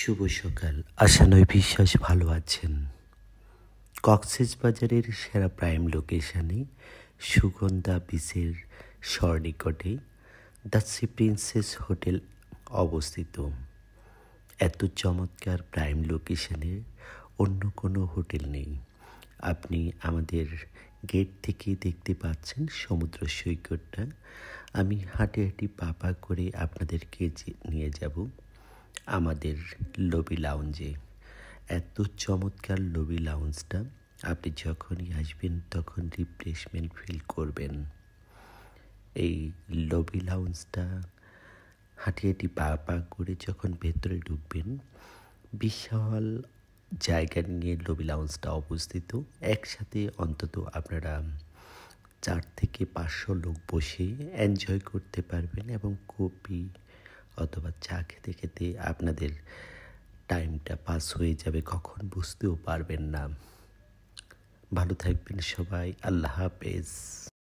শুভ সকাল। আশা নয় বিশ্বাস ভালো আছেন। কক্সবাজারের সেরা প্রাইম লোকেশনে সুগন্ধা বিচের সন্নিকটে দ্য সি প্রিন্সেস হোটেল অবস্থিত। এত চমৎকার প্রাইম লোকেশনে অন্য কোনো হোটেল নেই। আপনি আমাদের গেট থেকে দেখতে পাচ্ছেন সমুদ্র সৈকতটা। আমি হাঁটি হাঁটি পা করে আপনাদেরকে নিয়ে যাব আমাদের লবি লাউঞ্জে। এত চমৎকার লবি লাউঞ্জটা, আপনি যখনই আসবেন তখন রিফ্রেশমেন্ট ফিল করবেন। এই লবি লাউঞ্জটা হাঁটি হাঁটি পা করে যখন ভেতরে ঢুকবেন, বিশাল জায়গা নিয়ে লবি লাউঞ্জটা অবস্থিত। একসাথে অন্তত আপনারা 4 থেকে 500 লোক বসে এনজয় করতে পারবেন এবং কফি অথবা চা খেতে খেতে আপনাদের টাইমটা পাস হয়ে যাবে, কখন বুঝতেও পারবেন না। ভালো থাকবেন সবাই। আল্লাহ হাফেজ।